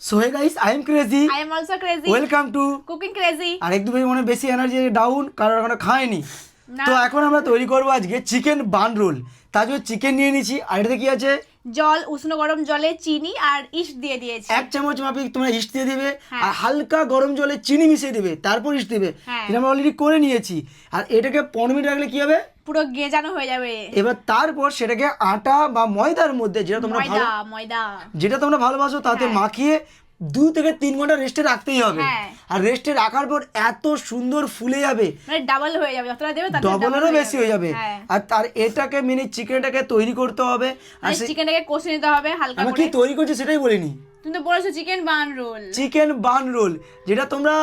So hey guys, I am crazy. I am also crazy. Welcome to Cooking crazy. আর এক দুই মনে বেশি energy down কারণ এখনো খাইনি। না। তো এখন আমরা তৈরি করব আজকে চিকেন বান রোল। তার জন্য চিকেন নিয়ে নিয়েছি আর এটাতে কি আছে জল উষ্ণ গরম জলে চিনি আর ইস্ট দিয়ে দিয়েছি। 1 চামচ মাফিক তোমরা ইস্ট দিয়ে দিবে হ্যাঁ। আর হালকা গরম জলে চিনি মিশিয়ে দিবে তারপর ইস্ট দিবে। হ্যাঁ। এটা আমরা অলরেডি করে নিয়েছি আর এটাকে 15 মিনিট রাখলে কি হবে পুরো গেজানো হয়ে যাবে। এবার তারপর সেটাকে আটা বা ময়দার মধ্যে যেটা তোমরা যেটা তোমরা ভালোবাসো তাতে হ্যাঁ। মাখিয়ে 2 থেকে 3 ঘন্টা রেস্টে রাখতেই হবে। হ্যাঁ। আর রেস্টে রাখার পর এত সুন্দর ফুলে যাবে মানে ডাবল হয়ে যাবে, যতটা দেবে তাতে ডবলেরও বেশি হয়ে যাবে। হ্যাঁ। আর তার এটাকে মিনি চিকেনটাকে তৈরি করতে হবে আর চিকেনটাকে কষে নিতে হবে হালকা আমি করে। কি তৈরি করছি সেটাই বলিনি। তুমি তো বলেছো chicken bun roll. Chicken bun roll যেটা তোমরা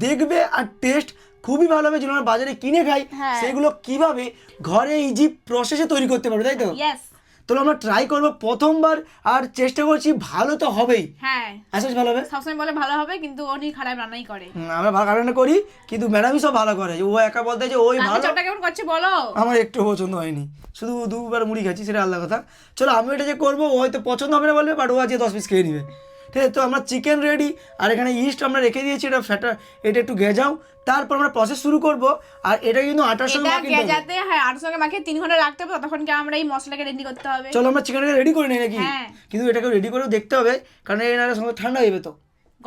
দেখবে আর টেস্ট খুবই ভালো হবে, যেগুলো আমরা বাজারে কিনে খাই হ্যাঁ। সেগুলো কিভাবে ঘরে ইজি প্রসেসে তৈরি করতে পারবে, তাই তো? ইয়েস। তো আমরা ট্রাই করবো প্রথমবার আর চেষ্টা করছি, ভালো তো হবেই। হ্যাঁ আশা ভালো হবে। সবসময় বলে ভালো হবে কিন্তু উনি খারাপ রান্নাই করে। আমরা ভালো রান্না করি কিন্তু ম্যাডামই সব ভালো করে, ও একা বলতে যে ওই ভালো। চপটা কেমন করছে বলো? আমার একটু পছন্দ হয়নি, শুধু দুবার মুড়ি খাচ্ছি, সেটা আলাদা কথা। চলো আমি এটা যে করবো ও হয়তো পছন্দ হবে না বলবে, বাট ও আজকে 10 পিস খেয়ে নিবে। ঠিক আছে, তো আমরা চিকেন রেডি আর এখানে ইস্ট আমরা রেখে দিয়েছি, এটা ফ্যাটা এটা একটু গেজাও, তারপর আমরা প্রসেস শুরু করব। আর এটা কিন্তু আটার সঙ্গে মাখিয়ে গেজাতে, হ্যাঁ আটার সঙ্গে মাখিয়ে 3 ঘন্টা রাখতে হবে, ততক্ষণ কি আমরা এই মশলাকে রেডি করতে হবে। চলো আমরা চিকেনটাকে রেডি করে নিই নাকি? হ্যাঁ। কিন্তু এটাকে রেডি করেও দেখতে হবে কারণ এর সঙ্গে ঠান্ডা হয়ে যাবে, তো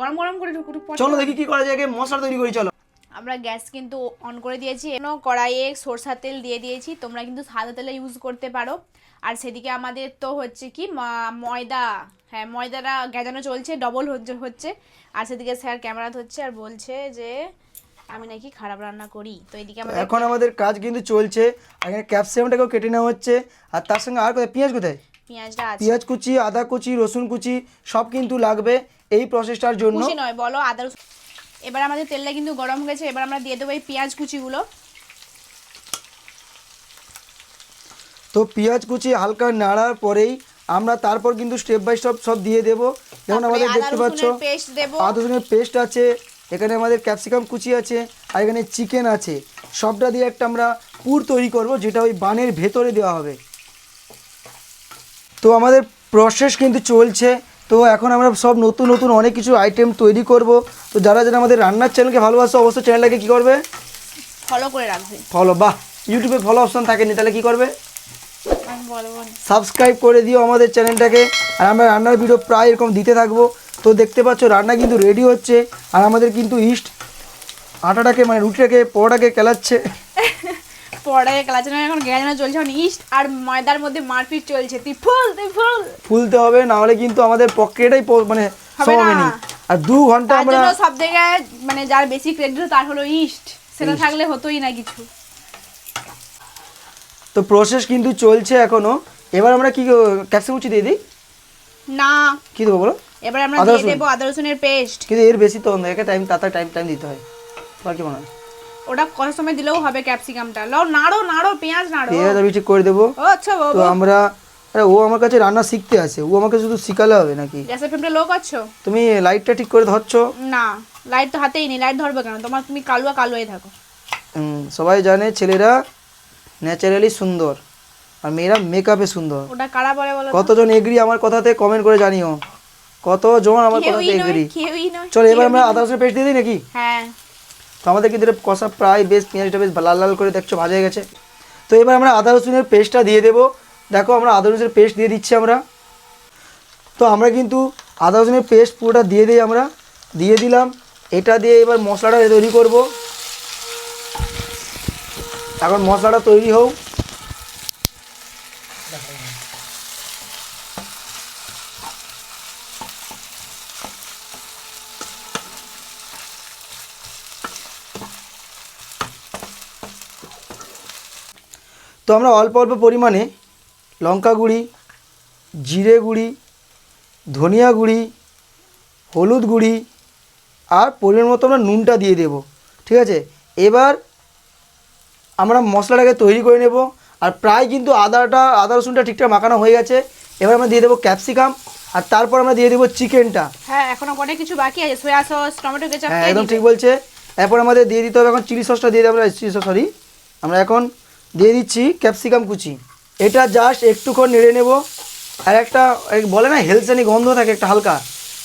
গরম গরম করে চলো দেখি কি করা যায়, আগে মশলা তৈরি করি। চলো আমরা গ্যাস কিন্তু অন করে দিয়েছি, কড়াইয়ে সরষার তেল দিয়ে দিয়েছি, তোমরা কিন্তু সাদা তেলে ইউজ করতে পারো। আর সেদিকে আমাদের তো হচ্ছে কি ময়দা, হ্যাঁ ময়দাটা গেজানো চলছে, ডবল হচ্ছে। আর সেদিকে স্যার ক্যামেরা ধরছে আর বলছে যে আমি নাকি খারাপ রান্না করি। তো এদিকে এখন আমাদের কাজ কিন্তু চলছে, এখানে ক্যাপসিকামটাকেও কেটে নেওয়া হচ্ছে আর তার সঙ্গে আর কোথায় পেঁয়াজ, কোথায় পেঁয়াজটা আছে, পেঁয়াজ কুচি, আদা কুচি, রসুন কুচি সব কিন্তু লাগবে এই প্রসেসটার জন্য। কুচি নয় বলো, আদা রসুন। এবার আমাদের তেলটা কিন্তু গরম হয়ে গেছে, এবার আমরা দিয়ে দেবো এই পেঁয়াজ কুচিগুলো। তো পেঁয়াজ কুচি হালকা নাড়ার পরেই আমরা তারপর কিন্তু স্টেপ বাই স্টেপ সব দিয়ে দেবো। যেমন আমাদের দেখতে পাচ্ছ আদা রসুনের পেস্ট আছে, এখানে আমাদের ক্যাপসিকাম কুচি আছে আর এখানে চিকেন আছে, সবটা দিয়ে একটা আমরা পুর তৈরি করব যেটা ওই বানের ভেতরে দেওয়া হবে। তো আমাদের প্রসেস কিন্তু চলছে, তো এখন আমরা সব নতুন নতুন অনেক কিছু আইটেম তৈরি করব। তো যারা যারা আমাদের রান্নার চ্যানেলকে ভালোবাসো অবশ্যই চ্যানেলটাকে কী করবে, ফলো করে রাখবে। ফলো, বাহ, ইউটিউবে ফলো অপশন থাকেনি তাহলে কী করবে, সাবস্ক্রাইব করে দিও আমাদের চ্যানেলটাকে। আর আমরা রান্নার ভিডিও প্রায় এরকম দিতে থাকবো। তো দেখতে পাচ্ছ রান্না কিন্তু রেডি হচ্ছে আর আমাদের কিন্তু ইস্ট আটাটাকে মানে রুটিটাকে পরোটাকে কেলাচ্ছে, পরোটাকে কেলাচ্ছে না, এখন গেজানো চলছে, এখন ইস্ট আর ময়দার মধ্যে মারপিট চলছে। তুই ফুলতে হবে, না হলে কিন্তু আমাদের পকেটাই মানে হবে না। আর 2 ঘন্টা আমরা সব জায়গায় মানে যার বেশি ক্রেডিট তার হলো ইস্ট, সেটা থাকলে হতোই না কিছু। তো প্রসেস কিন্তু চলছে এখনো। এবার আমরা কি ক্যাপসিকাম কুচি দিয়ে দিই না, কি দেবো বলো? এবার আমরা দিয়ে দেবো আদা রসুনের পেস্ট। কিন্তু এর বেশি তো একে টাইম দিতে হয়, তোমার কি মনে হয়? ওটা কত সময় দিলেও হবে ক্যাপসিকামটা। লাও নাড়ো পেঁয়াজ নাড়ো, পেঁয়াজ আমি ঠিক করে দেবো। ও আচ্ছা বাবা, তো আমরা ও আমার কাছে রান্না শিখতে আসে, ও আমাকে শুধু শিখালে হবে নাকি? গ্যাসের ফ্লেমটা লো করছো? তুমি লাইটটা ঠিক করে ধরছো না, লাইট তো হাতেই নেই, লাইট ধরবে কেন? তুমি কালুয়াই থাকো। সবাই জানে ছেলেরা ন্যাচারালি সুন্দর আর মেয়েরা মেকআপে সুন্দর। ওটা কারা বলে বলো? কতজন এগ্রি আমার কথাতে কমেন্ট করে জানিও, কতজন আমার কথাতে এগ্রি। কেউই নয়। চলো এবার আমরা আদা রসুনের পেস্ট দিয়ে দিই নাকি? হ্যাঁ। তো আমাদের কিন্তু কষা প্রায় বেশ, পেঁয়াজটা বেশ লাল লাল করে দেখছো ভাজা হয়ে গেছে। তো এবার আমরা আদা রসুনের পেস্টটা দিয়ে দেবো। দেখো আমরা আদা রসুনের পেস্ট দিয়ে দিচ্ছি আমরা। তো আমরা কিন্তু আদা রসুনের পেস্ট পুরোটা দিয়ে দিই, আমরা দিয়ে দিলাম। এটা দিয়ে এবার মশলাটা তৈরি করব। এখন মশলাটা তৈরি হোক। তো আমরা অল্প অল্প পরিমাণে লঙ্কা গুঁড়ি, জিরে গুঁড়ি, ধনিয়া গুঁড়ি, হলুদ গুঁড়ি আর পরিমাণ মতো আমরা নুনটা দিয়ে দেব। ঠিক আছে, এবার আমরা মশলাটাকে তৈরি করে নেব। আর প্রায় কিন্তু আদা রসুনটা ঠিকঠাক মাখানো হয়ে গেছে। এবার আমরা দিয়ে দেবো ক্যাপসিকাম আর তারপর আমরা দিয়ে দেবো চিকেনটা। হ্যাঁ এখনো অনেক কিছু বাকি আছে, সয়া সস, টমেটো কেচাপ। হ্যাঁ একদম ঠিক বলছে। এরপর আমাদের দিয়ে দিতে হবে এখন চিলি সসটা দিয়ে দেবো, আমরা এখন দিয়ে দিচ্ছি ক্যাপসিকাম কুচি। এটা জাস্ট একটুক্ষণ নেড়ে নেব। আর একটা বলে না হেলসানি গন্ধ থাকে একটা হালকা,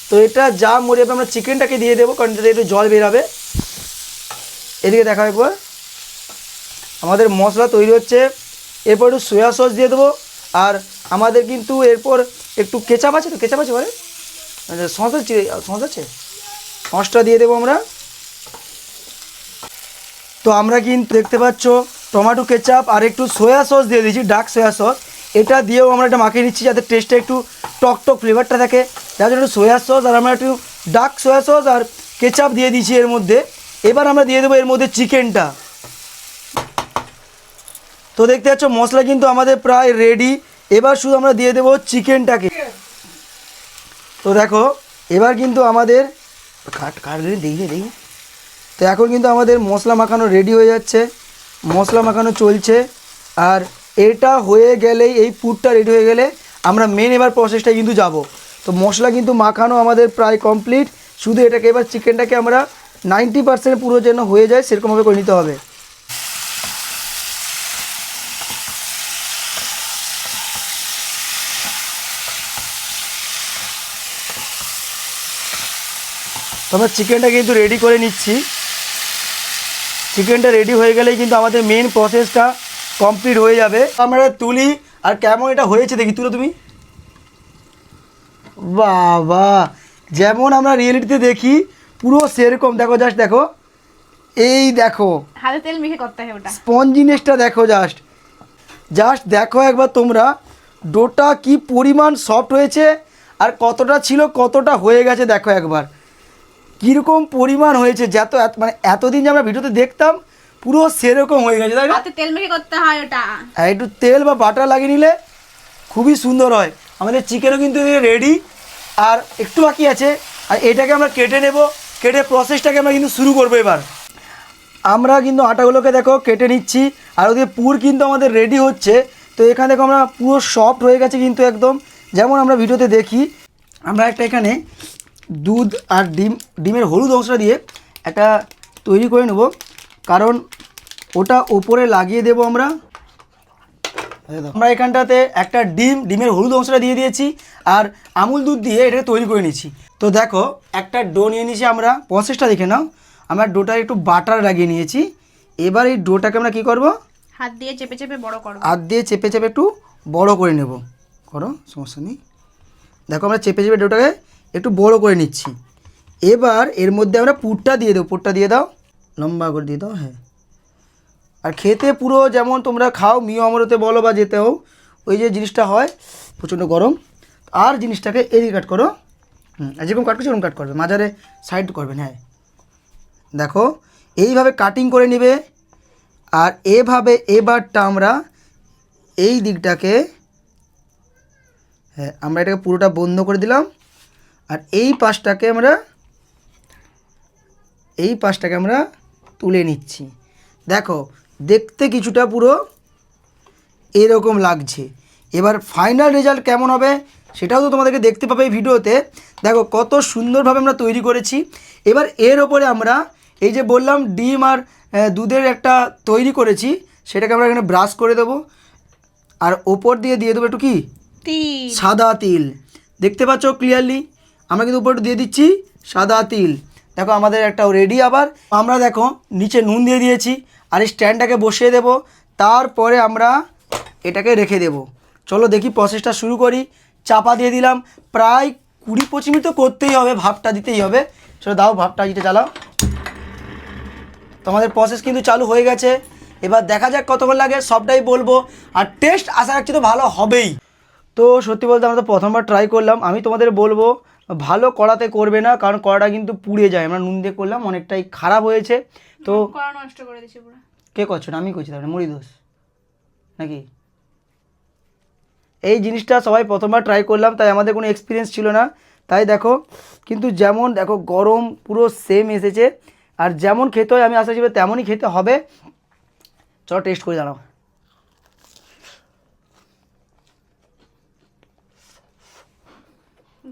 তো এটা যা মরে যাবে আমরা চিকেনটাকে দিয়ে দেবো, কারণ যাতে একটু জল বেরাবে। এদিকে দেখা একবার আমাদের মশলা তৈরি হচ্ছে। এরপর একটু সয়া সস দিয়ে দেবো, আর আমাদের কিন্তু এরপর একটু কেচাপ আছে, তো কেচাপ আছে বলে সস আছে, সস আছে, সসটা দিয়ে দেবো আমরা। তো আমরা কিন্তু দেখতে পাচ্ছ টমেটো কেচাপ আর একটু সয়া সস দিয়ে দিয়েছি, ডার্ক সয়া সস। এটা দিয়েও আমরা এটা মাখিয়ে নিচ্ছি যাতে টেস্টটা একটু টক টক ফ্লেভারটা থাকে, যার জন্য একটু সয়া সস আর আমরা একটু ডার্ক সয়া সস আর কেচাপ দিয়ে দিয়েছি এর মধ্যে। এবার আমরা দিয়ে দেবো এর মধ্যে চিকেনটা। তো দেখতে পাচ্ছ মশলা কিন্তু আমাদের প্রায় রেডি। এবার শুধু আমরা দিয়ে দেবো চিকেনটাকে। তো দেখো এবার কিন্তু আমাদের দেখি তো এখন কিন্তু আমাদের মশলা মাখানো রেডি হয়ে যাচ্ছে, মশলা মাখানো চলছে। আর এটা হয়ে গেলেই, এই পুরটা রেডি হয়ে গেলে আমরা মেন এবার প্রসেসটা কিন্তু যাব। তো মশলা কিন্তু মাখানো আমাদের প্রায় কমপ্লিট, শুধু এটাকে এবার চিকেনটাকে আমরা 90% পুরো যেন হয়ে যায় সেরকমভাবে করে নিতে হবে। তো আমরা চিকেনটা কিন্তু রেডি করে নিচ্ছি। চিকেনটা রেডি হয়ে গেলেই কিন্তু আমাদের মেন প্রসেসটা কমপ্লিট হয়ে যাবে। আমরা তুলি আর কেমন এটা হয়েছে দেখি, তুলো তুমি। বাবা, যেমন আমরা রিয়েলিটিতে দেখি পুরো সেরকম। দেখো জাস্ট দেখো, এই দেখো হাতে তেল মেখে করতে হয় ওটা। স্পঞ্জিনেসটা দেখো, জাস্ট জাস্ট দেখো একবার তোমরা, ডোটা কি পরিমাণ সফট হয়েছে আর কতটা ছিল কতটা হয়ে গেছে দেখো একবার কীরকম পরিমাণ হয়েছে। মানে এতদিন যে আমরা ভিডিওতে দেখতাম পুরো সেরকম হয়ে গেছে, তাই না? হাতে তেল মেখে করতে হয় ওটা। আর একটু তেল বা বাটার লাগিয়ে নিলে খুবই সুন্দর হয়। আমাদের চিকেনও কিন্তু রেডি, আর একটু বাকি আছে। আর এটাকে আমরা কেটে নেব, কেটে প্রসেসটাকে আমরা কিন্তু শুরু করবো। এবার আমরা কিন্তু আটাগুলোকে দেখো কেটে নিচ্ছি, আর ওদের পুর কিন্তু আমাদের রেডি হচ্ছে। তো এখানে দেখো আমরা পুরো সফট হয়ে গেছে কিন্তু একদম, যেমন আমরা ভিডিওতে দেখি। আমরা একটা এখানে দুধ আর ডিমের হলুদ অংশটা দিয়ে একটা তৈরি করে নেব, কারণ ওটা ওপরে লাগিয়ে দেব আমরা। আমরা এখানটাতে একটা ডিমের হলুদ অংশটা দিয়ে দিয়েছি, আর আমুল দুধ দিয়ে এটা তৈরি করে নিচ্ছি। তো দেখো একটা ডো নিয়ে নিয়েছি আমরা, প্রসেসটা দেখে নাও। আমরা ডোটা একটু বাটার লাগিয়ে নিয়েছি। এবার এই ডোটাকে আমরা কী করব, হাত দিয়ে চেপে চেপে বড় করব। হাত দিয়ে চেপে চেপে একটু বড় করে নেব। করো, সমস্যা নেই। দেখো আমরা চেপে চেপে ডোটাকে একটু বড় করে নিচ্ছি। এবার এর মধ্যে আমরা পুরটা দিয়ে দেবো। পুরটা দিয়ে দাও, লম্বা করে দিয়ে দাও। হ্যাঁ, আর খেতে পুরো যেমন তোমরা খাও, মিও আমরতে বলো বা যেতে হোক, ওই যে জিনিসটা হয় প্রচণ্ড গরম। আর জিনিসটাকে এদিকে কাট করো। আর যেরকম কাট করছো সেরকম কাট করবে, মাঝারে সাইড করবেন। হ্যাঁ দেখো এইভাবে কাটিং করে নেবে। আর এভাবে এবারটা আমরা এই দিকটাকে, হ্যাঁ আমরা এটাকে পুরোটা বন্ধ করে দিলাম। আর এই পাশটাকে আমরা তুলে নিচ্ছি। দেখো দেখতে কিছুটা পুরো এরকম লাগছে। এবার ফাইনাল রেজাল্ট কেমন হবে সেটাও তো তোমাদেরকে দেখতে পাবে এই ভিডিওতে। দেখো কত সুন্দরভাবে আমরা তৈরি করেছি। এবার এর ওপরে আমরা এই যে বললাম ডিম আর দুধের একটা তৈরি করেছি, সেটাকে আমরা এখানে ব্রাশ করে দেবো। আর ওপর দিয়ে দেবো একটু কি তিল, সাদা তিল। দেখতে পাচ্ছ ক্লিয়ারলি, আমরা কিন্তু উপরে দিয়ে দিচ্ছি সাদা তিল। দেখো আমাদের একটা রেডি। আবার আমরা দেখো নিচে নুন দিয়ে দিয়েছি, আর এই স্ট্যান্ডটাকে বসিয়ে দেব। তারপরে আমরা এটাকে রেখে দেব। চলো দেখি প্রসেসটা শুরু করি। চাপা দিয়ে দিলাম, প্রায় 20-25 মিনিট তো করতেই হবে, ভাপটা দিতেই হবে। চলো দাও ভাপটা দিতে চালাও। তোমাদের প্রসেস কিন্তু চালু হয়ে গেছে। এবার দেখা যাক কতক্ষণ লাগে, সবটাই বলবো। আর টেস্ট আশা রাখছি তো ভালো হবেই। তো সত্যি বলতে আমরা তো প্রথমবার ট্রাই করলাম। আমি তোমাদের বলবো ভালো কড়াতে করবে না, কারণ কড়াটা কিন্তু পুড়ে যায়। আমরা নুন দিয়ে করলাম, অনেকটাই খারাপ হয়েছে। তো কড়া নষ্ট করে দিয়েছি পুরো। কে করছো না, আমি করছি, তাহলে মুড়ি দোষ নাকি? এই জিনিসটা সবাই প্রথমবার ট্রাই করলাম, তাই আমাদের কোনো এক্সপিরিয়েন্স ছিল না। তাই দেখো কিন্তু যেমন দেখো গরম পুরো সেম এসেছে, আর যেমন খেতে হয় আমি আশা করি তেমনই খেতে হবে। চলো টেস্ট করে জানাও।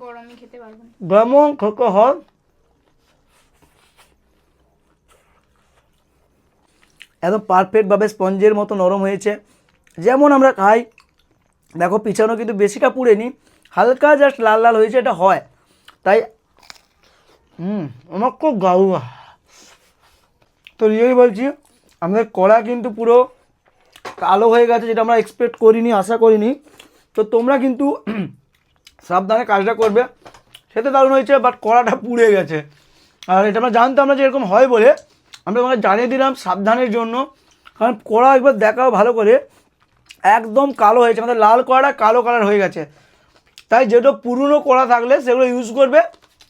গরমই খেতে পারবো না। যেমন খেতে হয় একদম পারফেক্টভাবে স্পঞ্জের মতো নরম হয়েছে, যেমন আমরা খাই। দেখো পিছানো কিন্তু বেশিটা পুড়েনি, হালকা জাস্ট লাল লাল হয়েছে, এটা হয়। তাই আমার খুব গাউয়া। তো রিয়েলি বলছি আমাদের কড়া কিন্তু পুরো কালো হয়ে গেছে, যেটা আমরা এক্সপেক্ট করিনি, আশা করিনি। তো তোমরা কিন্তু সাবধানে কাজটা করবে। খেতে দারুণ হয়েছে, বাট কড়াটা পুড়ে গেছে। আর এটা আমরা জানতাম না যে এরকম হয় বলে, আমরা তোমাকে জানিয়ে দিলাম সাবধানের জন্য। কারণ কড়া একবার দেখাও ভালো করে, একদম কালো হয়েছে, আমাদের লাল কড়াটা কালো কালার হয়ে গেছে। তাই যেটা পুরনো কড়া থাকলে সেগুলো ইউজ করবে,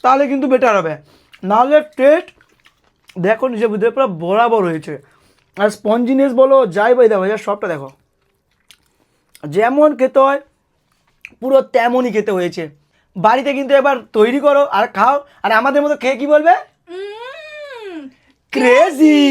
তাহলে কিন্তু বেটার হবে। নাহলে টেস্ট দেখো নিজের ভিতরে পুরো বরাবর হয়েছে। আর স্পঞ্জিনেস বলো যাই বই দেখো, এর সবটা দেখো, যেমন খেতে হয় পুরো তেমনই খেতে হয়েছে। বাড়িতে কিন্তু এবার তৈরি করো আর খাও, আর আমাদের মতো খেয়ে কি বলবে, উম, ক্রেজি।